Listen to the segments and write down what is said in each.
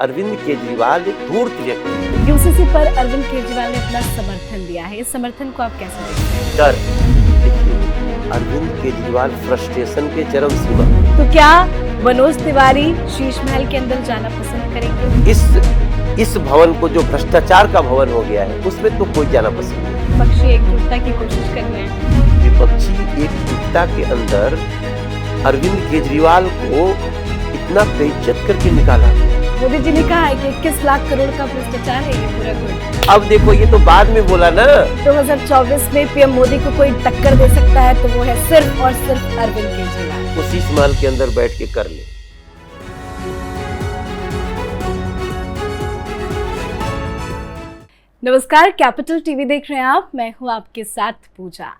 अरविंद केजरीवाल एक धूर्त व्यक्ति है। यूसीसी पर अरविंद केजरीवाल ने अपना समर्थन दिया है, इस समर्थन को आप कैसे देखते हैं? डर, देखिए अरविंद केजरीवाल फ्रस्ट्रेशन के चरम सीमा। तो क्या मनोज तिवारी शीश महल के अंदर जाना पसंद करेंगे? इस भवन को जो भ्रष्टाचार का भवन हो गया है उसमें तो कोई जाना पसंद नहीं। विपक्षी एकजुटता की कोशिश कर रहे हैं। विपक्षी एकजुटता के अंदर अरविंद केजरीवाल को इतना बेइज्जत करके निकाला। मोदी जी ने कहा है कि 21 लाख करोड़ का भ्रष्टाचार है ये पूरा गुट। अब देखो ये तो बाद में बोला ना। 2024 में पीएम मोदी को कोई टक्कर दे सकता है तो वो है सिर्फ और सिर्फ अरविंद केजरीवाल। वो शीश महल के अंदर बैठ के कर ले। नमस्कार, कैपिटल टीवी देख रहे हैं आप। मैं हूं आपके साथ पूजा।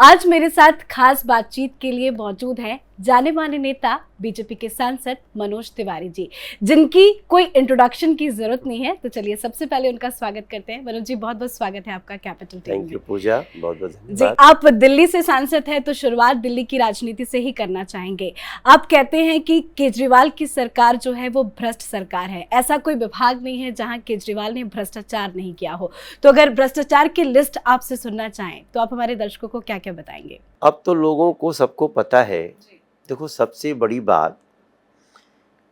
आज मेरे साथ खास बातचीत के लिए मौजूद है जाने माने नेता बीजेपी के सांसद मनोज तिवारी जी, जिनकी कोई इंट्रोडक्शन की जरूरत नहीं है। तो चलिए सबसे पहले उनका स्वागत करते हैं। मनोज जी, बहुत बहुत स्वागत है आपका कैपिटल टीवी में। थैंक यू पूजा, बहुत बहुत जी। धन्यवाद। आप दिल्ली से सांसद हैं तो शुरुआत दिल्ली की राजनीति से ही करना चाहेंगे। आप कहते हैं कि केजरीवाल की सरकार जो है वो भ्रष्ट सरकार है, ऐसा कोई विभाग नहीं है जहां केजरीवाल ने भ्रष्टाचार नहीं किया हो। तो अगर भ्रष्टाचार की लिस्ट आपसे सुनना चाहें तो आप हमारे दर्शकों को क्या क्या बताएंगे? अब तो लोगों को सबको पता है। देखो, सबसे बड़ी बात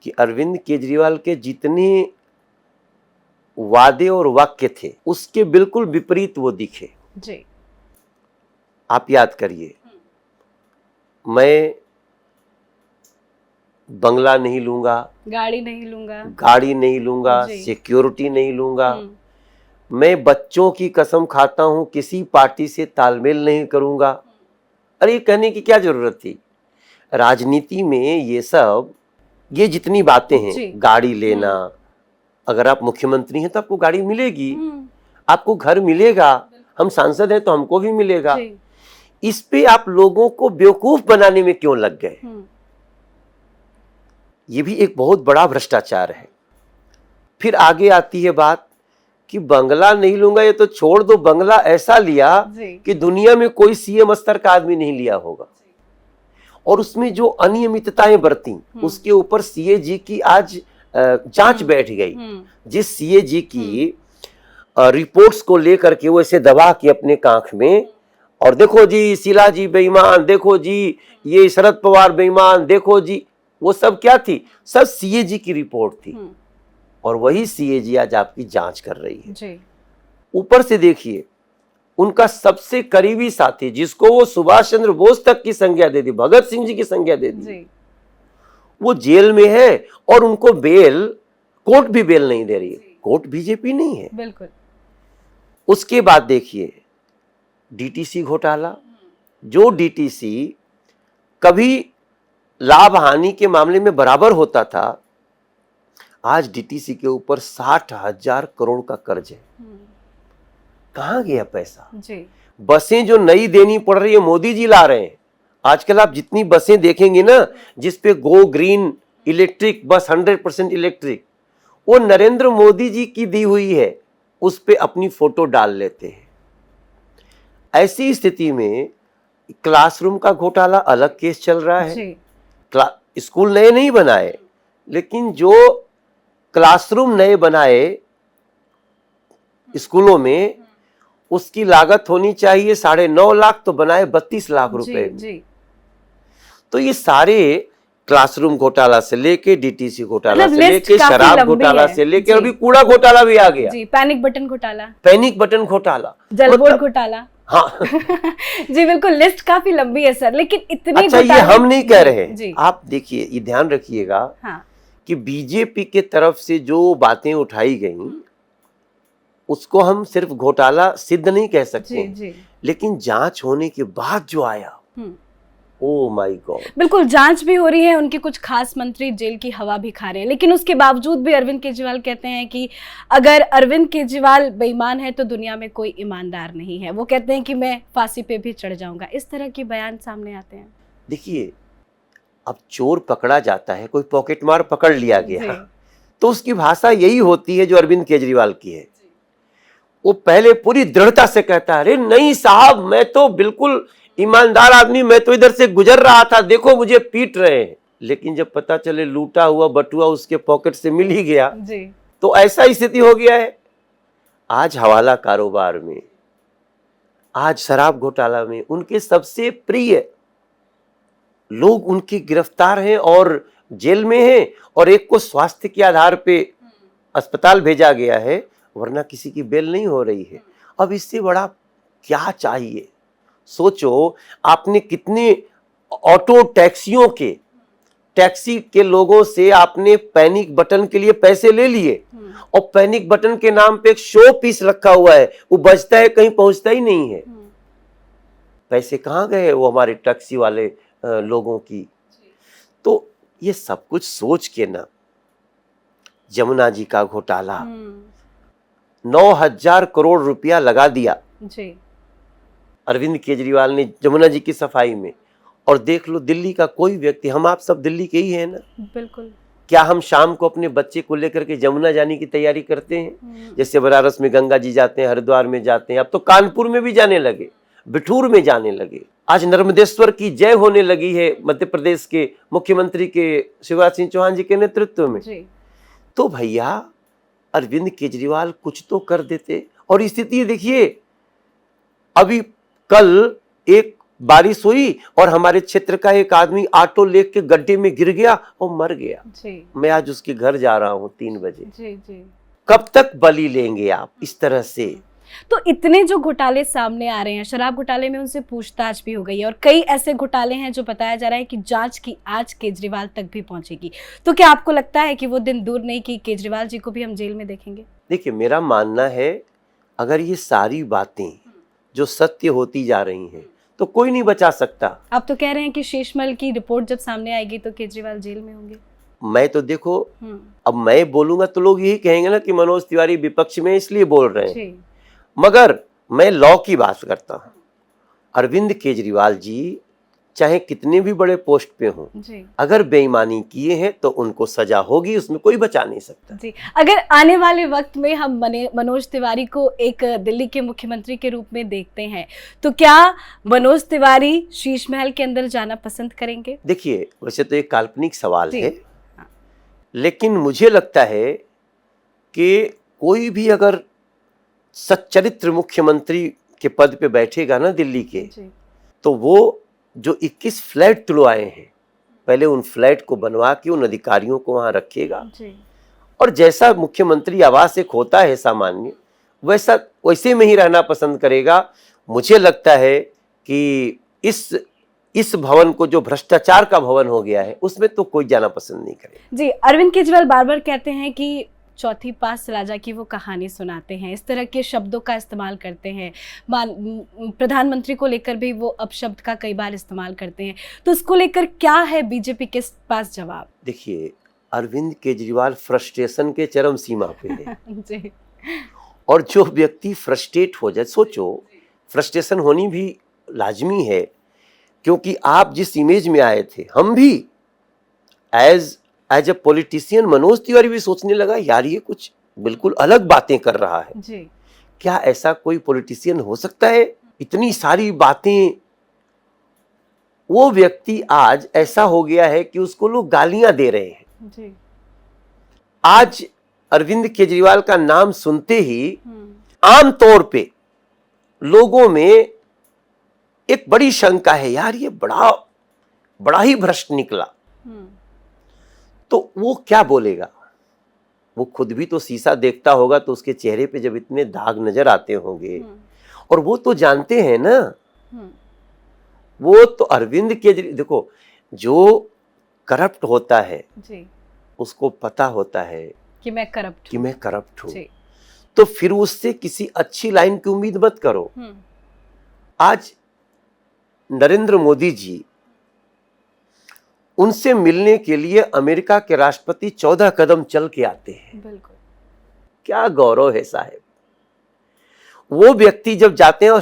कि अरविंद केजरीवाल के जितने वादे और वाक्य थे उसके बिल्कुल विपरीत वो दिखे जी। आप याद करिए, मैं बंगला नहीं लूंगा, गाड़ी नहीं लूंगा, जी। सिक्योरिटी नहीं लूंगा, मैं बच्चों की कसम खाता हूं किसी पार्टी से तालमेल नहीं करूंगा। अरे ये कहने की क्या जरूरत थी? राजनीति में ये जितनी बातें हैं, गाड़ी लेना, अगर आप मुख्यमंत्री हैं तो आपको गाड़ी मिलेगी, आपको घर मिलेगा, हम सांसद हैं तो हमको भी मिलेगा। इस पे आप लोगों को बेवकूफ बनाने में क्यों लग गए? ये भी एक बहुत बड़ा भ्रष्टाचार है। फिर आगे आती है बात कि बंगला नहीं लूंगा, ये तो छोड़ दो, बंगला ऐसा लिया कि दुनिया में कोई सीएम स्तर का आदमी नहीं लिया होगा। और उसमें जो अनियमितताएं बरती उसके ऊपर सीएजी की आज जांच बैठ गई। जिस सीएजी की रिपोर्ट्स को लेकर के वो ऐसे दबा के अपने कांख में, और देखो जी शीला जी बेईमान, देखो जी ये शरद पवार बेईमान, देखो जी, वो सब क्या थी? सब सीएजी की रिपोर्ट थी। और वही सीएजी आज आपकी जांच कर रही है। ऊपर से देखिए, उनका सबसे करीबी साथी जिसको वो सुभाष चंद्र बोस तक की संज्ञा दे दी, भगत सिंह जी की संज्ञा दे दी, वो जेल में है और उनको कोर्ट भी बेल नहीं दे रही है। कोर्ट बीजेपी नहीं है। बिल्कुल। उसके बाद देखिए डीटीसी घोटाला, जो डीटीसी कभी लाभ हानि के मामले में बराबर होता था, आज डीटीसी के ऊपर 60,000 करोड़ का कर्ज है। कहां गया पैसा? बसें जो नई देनी पड़ रही है मोदी जी ला रहे हैं। आजकल आप जितनी बसें देखेंगे ना जिसपे go green electric bus, 100% electric, वो नरेंद्र मोदी जी की दी हुई है, उस पे अपनी फोटो डाल लेते हैं। ऐसी स्थिति में क्लासरूम का घोटाला अलग केस चल रहा है। स्कूल नए नहीं बनाए, लेकिन जो क्लासरूम नए बनाए स्कूलों में उसकी लागत होनी चाहिए 9.5 लाख, तो बनाए 32 लाख रुपए। तो ये सारे क्लासरूम घोटाला से लेके डीटीसी घोटाला से लेके शराब घोटाला से लेके अभी कूड़ा घोटाला भी आ गया। पैनिक बटन घोटाला, जलबोर्ड घोटाला। हाँ जी बिल्कुल, लिस्ट काफी लंबी है सर, लेकिन इतनी अच्छा ये हम नहीं कह रहे हैं। आप देखिए, ये ध्यान रखिएगा कि बीजेपी के तरफ से जो बातें उठाई गई उसको हम सिर्फ घोटाला सिद्ध नहीं कह सकते, लेकिन जांच होने के बाद जो आया, ओ माय गॉड। बिल्कुल, जांच भी हो रही है, उनके कुछ खास मंत्री जेल की हवा भी खा रहे हैं, लेकिन उसके बावजूद भी अरविंद केजरीवाल कहते हैं कि अगर अरविंद केजरीवाल बेईमान है तो दुनिया में कोई ईमानदार नहीं है। वो कहते हैं कि मैं फांसी पे भी चढ़ जाऊंगा। इस तरह के बयान सामने आते हैं। देखिए, अब चोर पकड़ा जाता है, कोई पॉकेट मार पकड़ लिया गया, तो उसकी भाषा यही होती है जो अरविंद केजरीवाल की है। वो पहले पूरी दृढ़ता से कहता है, अरे नहीं साहब, मैं तो बिल्कुल ईमानदार आदमी, मैं तो इधर से गुजर रहा था, देखो मुझे पीट रहे हैं। लेकिन जब पता चले लूटा हुआ बटुआ उसके पॉकेट से मिल ही गया जी। तो ऐसा स्थिति हो गया है। आज हवाला कारोबार में, आज शराब घोटाला में उनके सबसे प्रिय लोग उनके गिरफ्तार हैं और जेल में हैं, और एक को स्वास्थ्य के आधार पे अस्पताल भेजा गया है, वरना किसी की बेल नहीं हो रही है। अब इससे बड़ा क्या चाहिए? सोचो, आपने कितने ऑटो टैक्सियों के टैक्सी के लोगों से आपने पैनिक बटन के लिए पैसे ले लिए, और पैनिक बटन के नाम पे एक शो पीस रखा हुआ है, वो बजता है कहीं पहुंचता ही नहीं है। पैसे कहाँ गए वो हमारे टैक्सी वाले लोगों की? तो ये सब कुछ सोच के ना, जमुना जी का घोटाला 9,000 करोड़ रुपया लगा दिया जी। अरविंद केजरीवाल ने जमुना जी की सफाई में। और देख लो, दिल्ली का कोई व्यक्ति, हम आप सब दिल्ली के ही हैं ना, बिल्कुल। क्या हम शाम को अपने बच्चे को लेकर के जमुना जाने की तैयारी करते हैं? जैसे बनारस में गंगा जी जाते हैं, हरिद्वार में जाते हैं, अब तो कानपुर में भी जाने लगे, बिठूर में जाने लगे। आज नर्मदेश्वर की जय होने लगी है मध्य प्रदेश के मुख्यमंत्री के शिवराज सिंह चौहान जी के नेतृत्व में। तो भैया अरविंद केजरीवाल कुछ तो कर देते। और स्थिति देखिए, अभी कल एक बारिश हुई और हमारे क्षेत्र का एक आदमी ऑटो लेके गड्ढे में गिर गया और मर गया जी। मैं आज उसके घर जा रहा हूँ 3 बजे जी। कब तक बलि लेंगे आप इस तरह से? तो इतने जो घोटाले सामने आ रहे हैं, शराब घोटाले में उनसे पूछताछ भी हो गई है, और कई ऐसे घोटाले हैं जो बताया जा रहा है कि जांच की आज केजरीवाल तक भी पहुंचेगी। तो क्या आपको लगता है कि वो दिन दूर नहीं कि केजरीवाल जी को भी हम जेल में देखेंगे? देखिए, मेरा मानना है, अगर ये सारी बातें जो सत्य होती जा रही हैं तो कोई नहीं बचा सकता। आप तो कह रहे हैं कि शेषमल की रिपोर्ट जब सामने आएगी तो केजरीवाल जेल में होंगे। मैं तो देखो, अब मैं बोलूंगा तो लोग यही कहेंगे ना कि मनोज तिवारी विपक्ष में इसलिए बोल रहे हैं, मगर मैं लॉ की बात करता हूँ। अरविंद केजरीवाल जी चाहे कितने भी बड़े पोस्ट पे हों, अगर बेईमानी किए हैं तो उनको सजा होगी, उसमें कोई बचा नहीं सकता जी। अगर आने वाले वक्त में हम मनोज तिवारी को एक दिल्ली के मुख्यमंत्री के रूप में देखते हैं, तो क्या मनोज तिवारी शीश महल के अंदर जाना पसंद करेंगे? देखिए, वैसे तो एक काल्पनिक सवाल है, लेकिन मुझे लगता है कि कोई भी अगर सच्चरित्र मुख्यमंत्री के पद पे बैठेगा ना दिल्ली के, तो वो जो 21 फ्लैट तुड़वाए हैं, पहले उन फ्लैट को बनवा के उन अधिकारियों को वहां रखेगा, और जैसा मुख्यमंत्री आवास एक होता है सामान्य, वैसे में ही रहना पसंद करेगा। मुझे लगता है कि इस भवन को, जो भ्रष्टाचार का भवन हो गया है, उसमें तो कोई जाना पसंद नहीं करेगा जी। अरविंद केजरीवाल बार बार कहते हैं कि चौथी पास राजा की वो कहानी सुनाते हैं, इस तरह के शब्दों का इस्तेमाल करते हैं। प्रधानमंत्री को लेकर भी वो अपशब्द का कई बार इस्तेमाल करते हैं। तो इसको लेकर क्या है बीजेपी के पास जवाब? देखिए, अरविंद केजरीवाल फ्रस्ट्रेशन के चरम सीमा पे है जी। और जो व्यक्ति फ्रस्ट्रेट हो जाए, सोचो, फ्रस्ट्रेशन होनी भी लाजमी है, क्योंकि आप जिस इमेज में आए थे, हम भी as a politician, Manoj Tiwari भी सोचने लगा, यार ये कुछ बिल्कुल अलग बातें कर रहा है जी। क्या ऐसा कोई पॉलिटिशियन हो सकता है? इतनी सारी बातें। वो व्यक्ति आज ऐसा हो गया है कि उसको लोग गालियां दे रहे हैं जी। आज अरविंद केजरीवाल का नाम सुनते ही आम तौर पे लोगों में एक बड़ी शंका है, यार ये बड़ा ही भ्रष्ट निकला। तो वो क्या बोलेगा? वो खुद भी तो शीशा देखता होगा, तो उसके चेहरे पे जब इतने दाग नजर आते होंगे, और वो तो जानते हैं ना, वो तो अरविंद केजरीवाल, देखो, जो करप्ट होता है जी, उसको पता होता है कि मैं करप्ट हूँ, तो फिर उससे किसी अच्छी लाइन की उम्मीद मत करो। आज नरेंद्र मोदी जी, उनसे मिलने के लिए अमेरिका के राष्ट्रपति 14 कदम चल के आते हैं। बिल्कुल। क्या गौरव है साहब। वो व्यक्ति जब जाते हैं,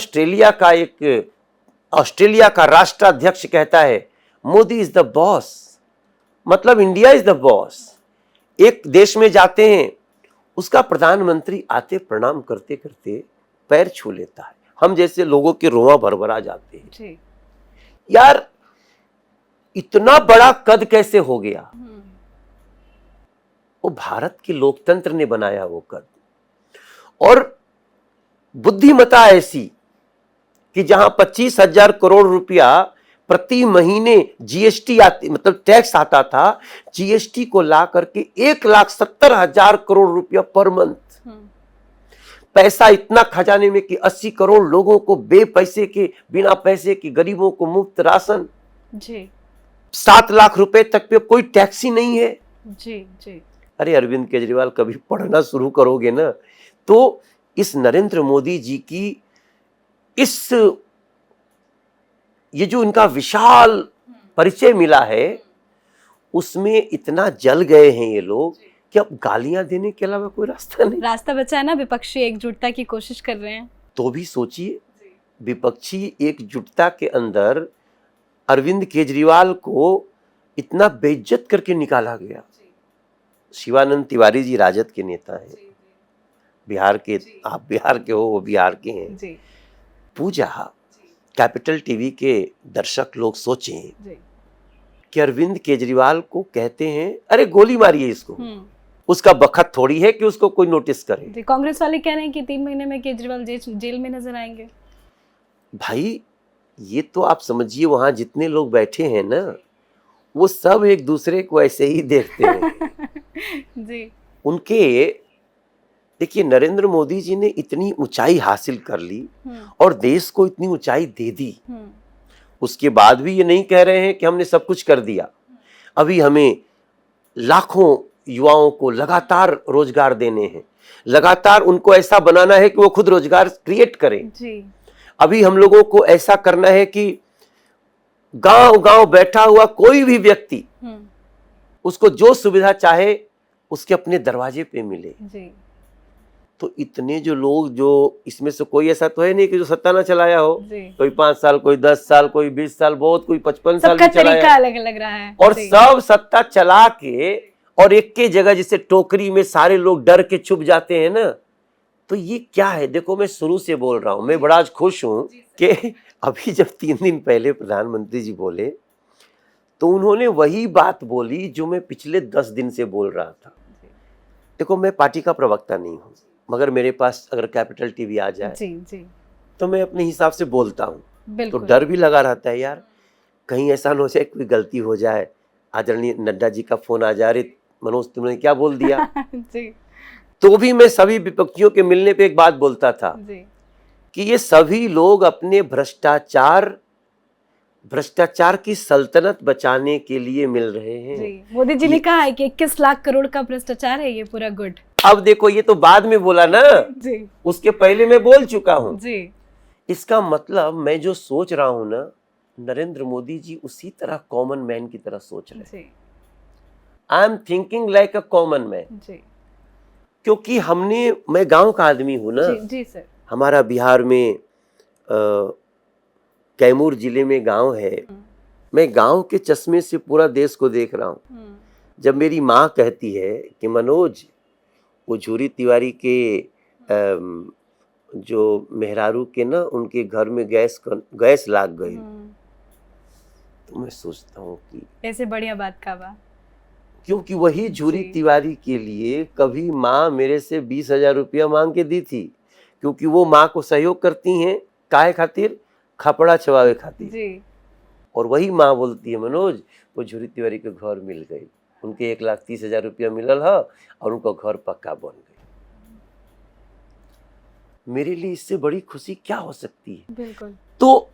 ऑस्ट्रेलिया का राष्ट्राध्यक्ष कहता है मोदी इज द बॉस, मतलब इंडिया इज द बॉस। एक देश में जाते हैं, उसका प्रधानमंत्री आते प्रणाम करते करते पैर छू लेता है, हम जैसे लोगों के रोंवा भरभरा जाते हैं जी। यार इतना बड़ा कद कैसे हो गया? वो भारत के लोकतंत्र ने बनाया वो कद। और बुद्धिमता ऐसी कि जहां 25,000 करोड़ रुपया प्रति महीने जीएसटी आती, मतलब टैक्स आता था, जीएसटी को ला करके 1,70,000 करोड़ रुपया पर मंथ। पैसा इतना खजाने में कि 80 करोड़ लोगों को पैसे के, बिना पैसे के गरीबों को मुफ्त राशन जी। 7 लाख रुपए तक पे कोई टैक्स ही नहीं है जी जी। अरे अरविंद केजरीवाल, कभी पढ़ना शुरू करोगे ना तो इस नरेंद्र मोदी जी की इस ये जो इनका विशाल परिचय मिला है उसमें इतना जल गए हैं ये लोग कि अब गालियां देने के अलावा कोई रास्ता नहीं। रास्ता बचा है ना, विपक्षी एकजुटता की कोशिश कर रहे हैं। तो भी सोचिए, विपक्षी एकजुटता के अंदर अरविंद केजरीवाल को इतना बेइज्जत करके निकाला गया। शिवानंद तिवारी जी राजद के नेता हैं, बिहार के, आप बिहार के हो, वो बिहार के हैं जी। पूजा, कैपिटल टीवी के दर्शक लोग सोचें कि अरविंद केजरीवाल को कहते हैं अरे गोली मारिए इसको, उसका बखत थोड़ी है कि उसको कोई नोटिस करे। कांग्रेस वाले कह रहे हैं कि 3 महीने में केजरीवाल जेल में नजर आएंगे। भाई ये तो आप समझिए, वहां जितने लोग बैठे हैं ना वो सब एक दूसरे को ऐसे ही देखते हैं जी। उनके, देखिए नरेंद्र मोदी जी ने इतनी ऊंचाई हासिल कर ली और देश को इतनी ऊंचाई दे दी, उसके बाद भी ये नहीं कह रहे हैं कि हमने सब कुछ कर दिया। अभी हमें लाखों युवाओं को लगातार रोजगार देने हैं, लगातार उनको ऐसा बनाना है कि वो खुद रोजगार क्रिएट करें जी। अभी हम लोगों को ऐसा करना है कि गांव गांव बैठा हुआ कोई भी व्यक्ति उसको जो सुविधा चाहे उसके अपने दरवाजे पे मिले जी। तो इतने जो लोग, जो इसमें से कोई ऐसा तो है नहीं कि जो सत्ता ना चलाया हो, कोई 5 साल, कोई 10 साल, कोई 20 साल, बहुत कोई 55 साल भी चलाया, तरीका अलग अलग रहा है और सब सत्ता चला के और एक के जगह जिसे टोकरी में सारे लोग डर के छुप जाते हैं ना, तो ये क्या है? देखो मैं शुरू से बोल रहा हूं, मैं बड़ा आज खुश हूं कि अभी जब 3 दिन पहले प्रधानमंत्री जी बोले तो उन्होंने वही बात बोली जो मैं पिछले 10 दिन से बोल रहा था। देखो मैं पार्टी का प्रवक्ता नहीं हूं, मगर मेरे पास अगर कैपिटल टीवी आ जाए जी जी तो मैं अपने हिसाब से बोलता हूं, तो डर भी लगा रहता है यार, कहीं ऐसा न हो जाए कोई गलती हो जाए, आदरणीय नड्डा जी का फोन आ जाए, अरे मनोज तुमने क्या बोल दिया जी। तो भी मैं सभी विपक्षियों के मिलने पे एक बात बोलता था जी। कि ये सभी लोग अपने भ्रष्टाचार की सल्तनत बचाने के लिए मिल रहे हैं जी। मोदी जी ने कहा है कि 21 लाख करोड़ का भ्रष्टाचार है ये पूरा गुट। अब देखो ये तो बाद में बोला ना जी, उसके पहले मैं बोल चुका हूं जी। इसका मतलब मैं जो सोच रहा हूं ना, नरेंद्र मोदी जी उसी तरह कॉमन मैन की तरह सोच रहे हैं। I am thinking like a common man, क्योंकि मैं गांव का आदमी हूं ना जी सर। हमारा बिहार में कैमूर जिले में गांव है, मैं गांव के चश्मे से पूरा देश को देख रहा हूं। जब मेरी माँ कहती है कि मनोज वो झूरी तिवारी के जो मेहरारू के ना उनके घर में गैस लाग गई, तो मैं सोचता हूँ कि ऐसे बढ़िया बात का बा, क्योंकि वही झूरी तिवारी के लिए कभी माँ मेरे से 20,000 रुपया मांग के दी थी, क्योंकि वो माँ को सहयोग करती हैं काहे खातिर, खपड़ा छवावे खातिर जी। और वही माँ बोलती है मनोज वो झूरी तिवारी के घर मिल गई, उनके 1,30,000 रुपया मिलल है और उनका घर पक्का बन गई। मेरे लिए इससे बड़ी खुशी क्या हो सकती है? बिल्कुल। तो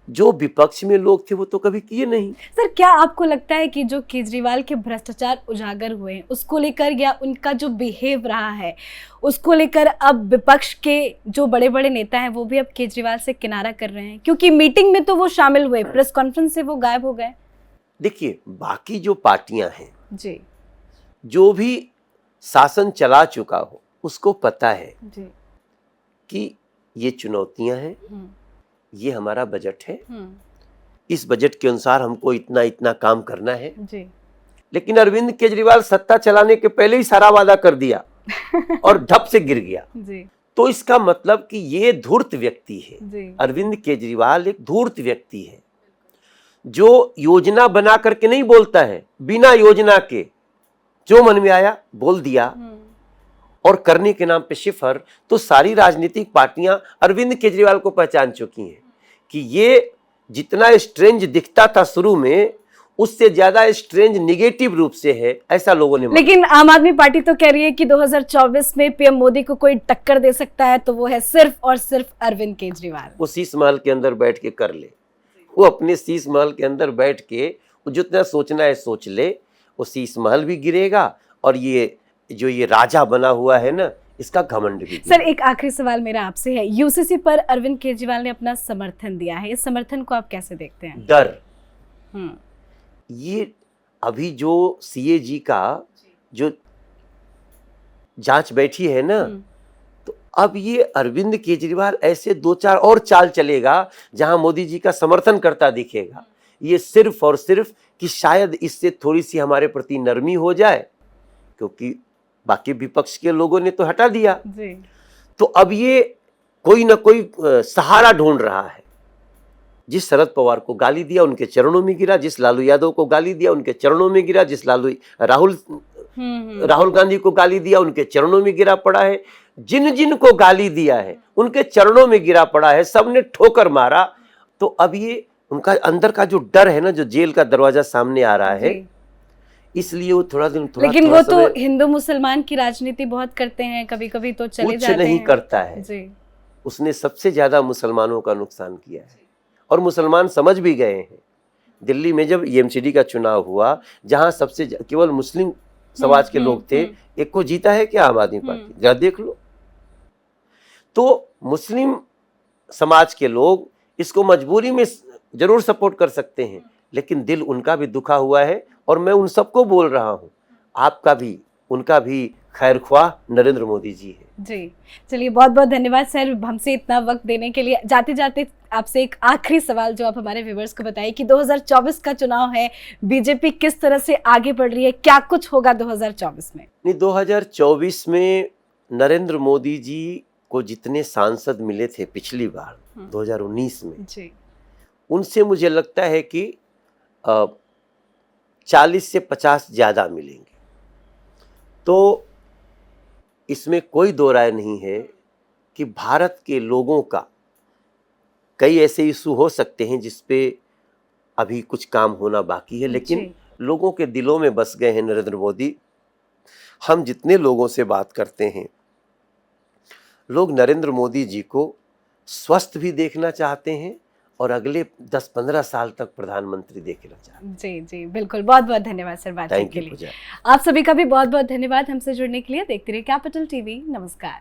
जो विपक्ष में लोग थे वो तो कभी किए नहीं। सर क्या आपको लगता है कि जो केजरीवाल के भ्रष्टाचार उजागर हुए हैं उसको लेकर या उनका जो बिहेव रहा है उसको लेकर अब विपक्ष के जो बड़े बड़े नेता हैं वो भी अब केजरीवाल से किनारा कर रहे हैं? क्योंकि मीटिंग में तो वो शामिल हुए, प्रेस कॉन्फ्रेंस से वो गायब हो गए। देखिए बाकी जो पार्टियां हैं जी, जो भी शासन चला चुका हो उसको पता है जी कि ये चुनौतियां हैं, ये हमारा बजट है, इस बजट के अनुसार हमको इतना इतना काम करना है जी। लेकिन अरविंद केजरीवाल सत्ता चलाने के पहले ही सारा वादा कर दिया और ढप से गिर गया जी। तो इसका मतलब कि ये धूर्त व्यक्ति है, अरविंद केजरीवाल एक धूर्त व्यक्ति है जो योजना बना करके नहीं बोलता है, बिना योजना के जो मन में आया बोल दिया और करने के नाम पे सिफर, तो सारी राजनीतिक पार्टियां अरविंद केजरीवाल को पहचान चुकी हैं कि ये जितना स्ट्रेंज दिखता था शुरू में, उससे ज्यादा स्ट्रेंज निगेटिव रूप से है, ऐसा लोगों ने। लेकिन आम आदमी पार्टी तो कह रही है कि 2024 में पीएम मोदी को कोई टक्कर दे सकता है तो वो है सिर्फ और सिर्फ अरविंद केजरीवाल। वो शीश महल के अंदर बैठ के कर ले, वो अपने शीश महल के अंदर बैठ के वो जितना सोचना है सोच ले, वो शीश महल भी गिरेगा और ये जो ये राजा बना हुआ है ना, इसका घमंड भी। सर, एक आखिरी सवाल मेरा आपसे है, यूसीसी पर अरविंद केजरीवाल ने अपना समर्थन दिया है, इस समर्थन को आप कैसे देखते हैं? डर, ये अभी जो सीएजी का जो जांच बैठी है ना, तो अब ये अरविंद केजरीवाल ऐसे 2-4 और चाल चलेगा जहां मोदी जी का समर्थन करता दिखेगा, ये सिर्फ और सिर्फ कि शायद इससे थोड़ी सी हमारे प्रति नरमी हो जाए, क्योंकि बाकी विपक्ष के लोगों ने तो हटा दिया जी। तो अब ये कोई ना कोई सहारा ढूंढ रहा है। जिस शरद पवार को गाली दिया उनके चरणों में गिरा, जिस लालू यादव को गाली दिया उनके चरणों में गिरा, जिस राहुल गांधी को गाली दिया उनके चरणों में गिरा पड़ा है, जिन जिन को गाली दिया है उनके चरणों में गिरा पड़ा है, सबने ठोकर मारा। तो अब ये उनका अंदर का जो डर है ना, जो जेल का दरवाजा सामने आ रहा है, इसलिए वो थोड़ा लेकिन वो तो हिंदू मुसलमान की राजनीति बहुत करते हैं, कभी कभी तो चले जाते हैं। कुछ नहीं करता है जी। उसने सबसे ज्यादा मुसलमानों का नुकसान किया है और मुसलमान समझ भी गए हैं। दिल्ली में जब एमसीडी का चुनाव हुआ, जहां सबसे केवल मुस्लिम समाज के लोग थे, एक को जीता है क्या आम आदमी पार्टी, जरा देख लो। तो मुस्लिम समाज के लोग इसको मजबूरी में जरूर सपोर्ट कर सकते हैं, लेकिन दिल उनका भी दुखा हुआ है और मैं उन सबको बोल रहा हूं, आपका भी उनका भी खैर ख्वाह नरेंद्र मोदी जी है। जी, चलिए बहुत बहुत धन्यवाद सर हमसे इतना वक्त देने के लिए। जाते जाते आपसे एक आखिरी सवाल जो आप हमारे व्यूअर्स को बताइए कि 2024 का चुनाव है, बीजेपी किस तरह से आगे बढ़ रही है, क्या कुछ होगा 2024 में? नहीं, 2024 में नरेंद्र मोदी जी को जितने सांसद मिले थे पिछली बार 2019 में जी, उनसे मुझे लगता है कि 40 से 50 ज्यादा मिलेंगे। तो इसमें कोई दो राय नहीं है कि भारत के लोगों का कई ऐसे इशू हो सकते हैं जिस पे अभी कुछ काम होना बाकी है, लेकिन लोगों के दिलों में बस गए हैं नरेंद्र मोदी। हम जितने लोगों से बात करते हैं, लोग नरेंद्र मोदी जी को स्वस्थ भी देखना चाहते हैं और अगले 10-15 साल तक प्रधानमंत्री देखना चाहते हैं। जी जी बिल्कुल, बहुत बहुत धन्यवाद सर बातचीत के लिए। आप सभी का भी बहुत बहुत धन्यवाद हमसे जुड़ने के लिए। देखते रहिए कैपिटल टीवी। नमस्कार।